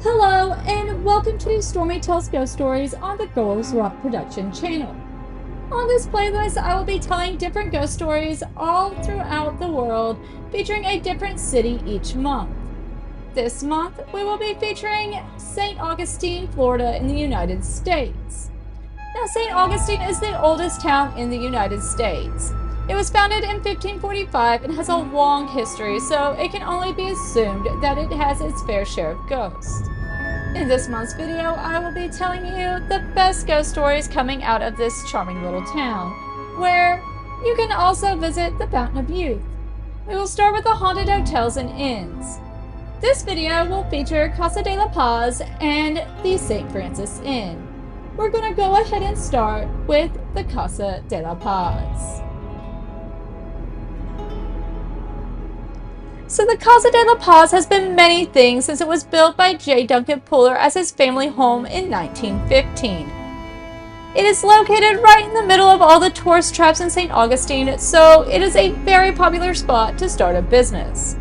Hello, and welcome to Stormy Tells Ghost Stories on the Girls Rock Production channel. On this playlist, I will be telling different ghost stories all throughout the world, featuring a different city each month. This month, we will be featuring St. Augustine, Florida in the United States. Now, St. Augustine is the oldest town in the United States. It was founded in 1545 and has a long history, so it can only be assumed that it has its fair share of ghosts. In this month's video, I will be telling you the best ghost stories coming out of this charming little town, where you can also visit the Fountain of Youth. We will start with the haunted hotels and inns. This video will feature Casa de la Paz and the St. Francis Inn. We're going to go ahead and start with the Casa de la Paz. So the Casa de la Paz has been many things since it was built by J. Duncan Puller as his family home in 1915. It is located right in the middle of all the tourist traps in St. Augustine, so it is a very popular spot to start a business.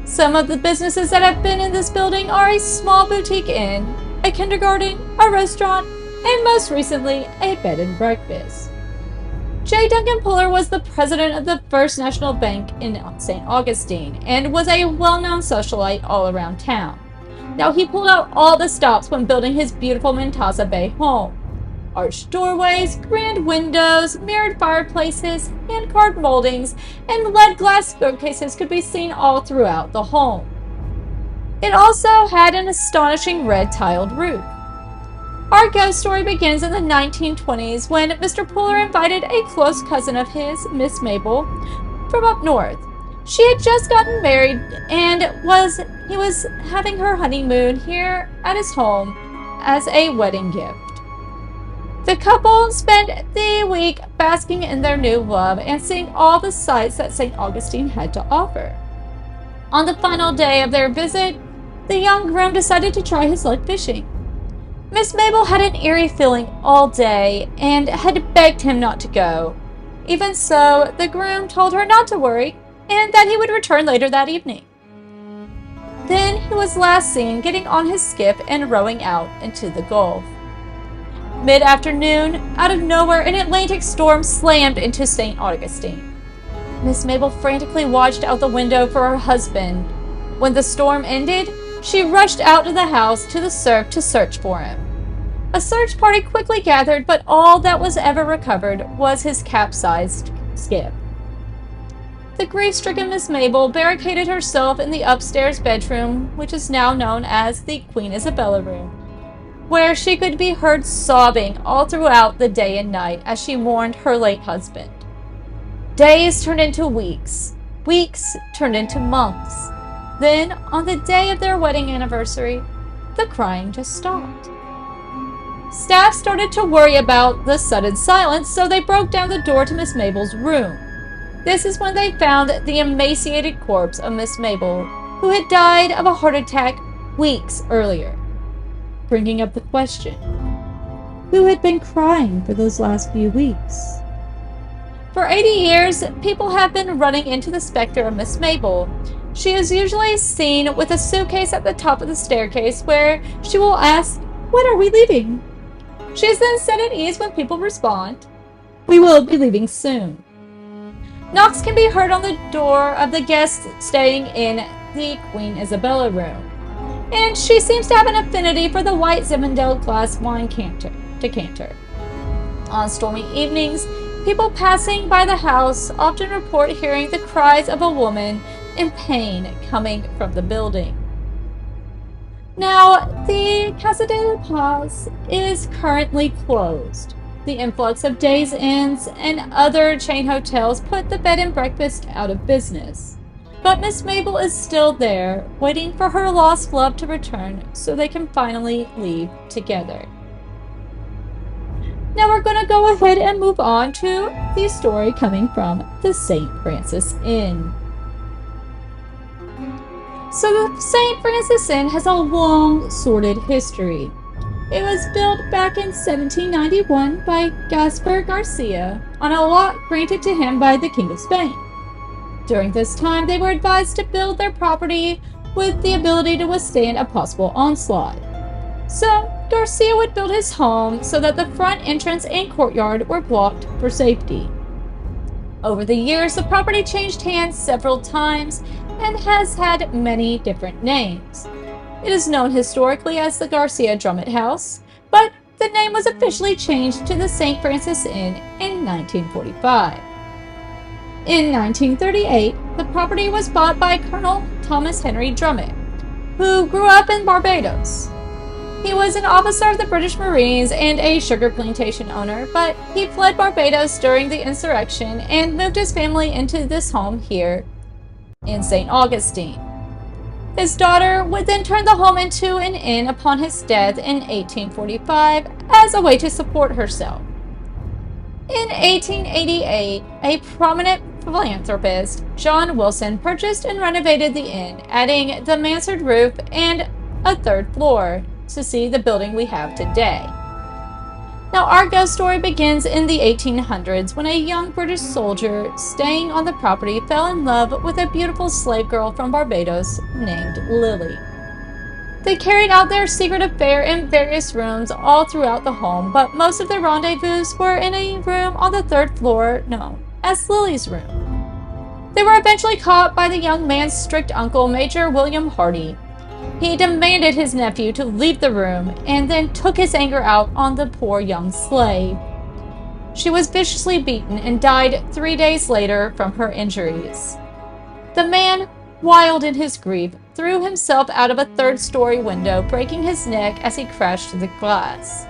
Some of the businesses that have been in this building are a small boutique inn, a kindergarten, a restaurant, and most recently, a bed and breakfast. J. Duncan Puller was the president of the First National Bank in St. Augustine and was a well-known socialite all around town. Now, he pulled out all the stops when building his beautiful Casa Bay home. Arched doorways, grand windows, mirrored fireplaces, hand-carved moldings, and lead glass bookcases could be seen all throughout the home. It also had an astonishing red tiled roof. Our ghost story begins in the 1920s when Mr. Puller invited a close cousin of his, Miss Mabel, from up north. She had just gotten married and he was having her honeymoon here at his home as a wedding gift. The couple spent the week basking in their new love and seeing all the sights that St. Augustine had to offer. On the final day of their visit, the young groom decided to try his luck fishing. Miss Mabel had an eerie feeling all day and had begged him not to go. Even so, the groom told her not to worry and that he would return later that evening. Then he was last seen getting on his skiff and rowing out into the Gulf. Mid-afternoon, out of nowhere, an Atlantic storm slammed into St. Augustine. Miss Mabel frantically watched out the window for her husband. When the storm ended, she rushed out of the house to the surf to search for him. A search party quickly gathered, but all that was ever recovered was his capsized skiff. The grief-stricken Miss Mabel barricaded herself in the upstairs bedroom, which is now known as the Queen Isabella room, where she could be heard sobbing all throughout the day and night as she mourned her late husband. Days turned into weeks. Weeks turned into months. Then, on the day of their wedding anniversary, the crying just stopped. Staff started to worry about the sudden silence, so they broke down the door to Miss Mabel's room. This is when they found the emaciated corpse of Miss Mabel, who had died of a heart attack weeks earlier, bringing up the question, who had been crying for those last few weeks? For 80 years, people have been running into the specter of Miss Mabel. She is usually seen with a suitcase at the top of the staircase where she will ask, "When are we leaving?" She is then set at ease when people respond, "We will be leaving soon." Knocks can be heard on the door of the guest staying in the Queen Isabella room, and she seems to have an affinity for the white Zinfandel glass wine decanter. On stormy evenings, people passing by the house often report hearing the cries of a woman in pain coming from the building. Now, the Casa de la Paz is currently closed. The influx of days inns and other chain hotels put the bed and breakfast out of business. But Miss Mabel is still there, waiting for her lost love to return so they can finally leave together. Now we're going to go ahead and move on to the story coming from the St. Francis Inn. So the St. Francis Inn has a long, sordid history. It was built back in 1791 by Gaspar Garcia on a lot granted to him by the King of Spain. During this time, they were advised to build their property with the ability to withstand a possible onslaught. So, Garcia would build his home so that the front entrance and courtyard were blocked for safety. Over the years, the property changed hands several times and has had many different names. It is known historically as the Garcia Drummond House, but the name was officially changed to the St. Francis Inn in 1945. In 1938, the property was bought by Colonel Thomas Henry Drummond, who grew up in Barbados. He was an officer of the British Marines and a sugar plantation owner, but he fled Barbados during the insurrection and moved his family into this home here in St. Augustine. His daughter would then turn the home into an inn upon his death in 1845 as a way to support herself. In 1888, a prominent philanthropist, John Wilson, purchased and renovated the inn, adding the mansard roof and a third floor to see the building we have today. Now, our ghost story begins in the 1800s when a young British soldier staying on the property fell in love with a beautiful slave girl from Barbados named Lily. They carried out their secret affair in various rooms all throughout the home, but most of their rendezvous were in a room on the third floor known as Lily's room. They were eventually caught by the young man's strict uncle, Major William Hardy. He demanded his nephew to leave the room and then took his anger out on the poor young slave. She was viciously beaten and died 3 days later from her injuries. The man, wild in his grief, threw himself out of a third-story window, breaking his neck as he crashed through the glass.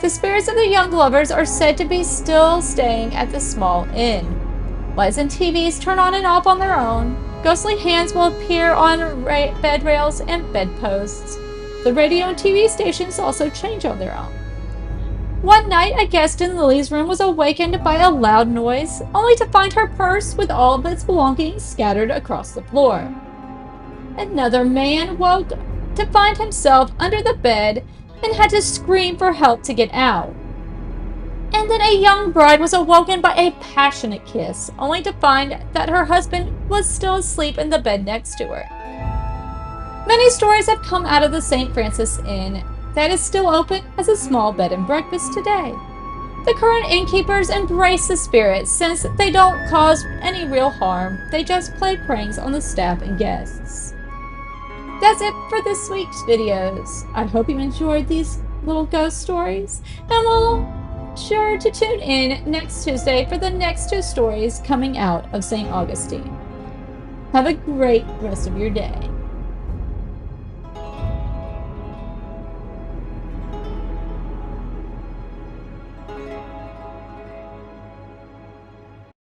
The spirits of the young lovers are said to be still staying at the small inn. Lights and TVs turn on and off on their own. Ghostly hands will appear on bed rails and bedposts. The radio and TV stations also change on their own. One night, a guest in Lily's room was awakened by a loud noise, only to find her purse with all of its belongings scattered across the floor. Another man woke to find himself under the bed and had to scream for help to get out. And then a young bride was awoken by a passionate kiss, only to find that her husband was still asleep in the bed next to her. Many stories have come out of the St. Francis Inn that is still open as a small bed and breakfast today. The current innkeepers embrace the spirits since they don't cause any real harm, they just play pranks on the staff and guests. That's it for this week's videos. I hope you enjoyed these little ghost stories, and we'll sure to tune in next Tuesday for the next 2 stories coming out of St. Augustine. Have a great rest of your day.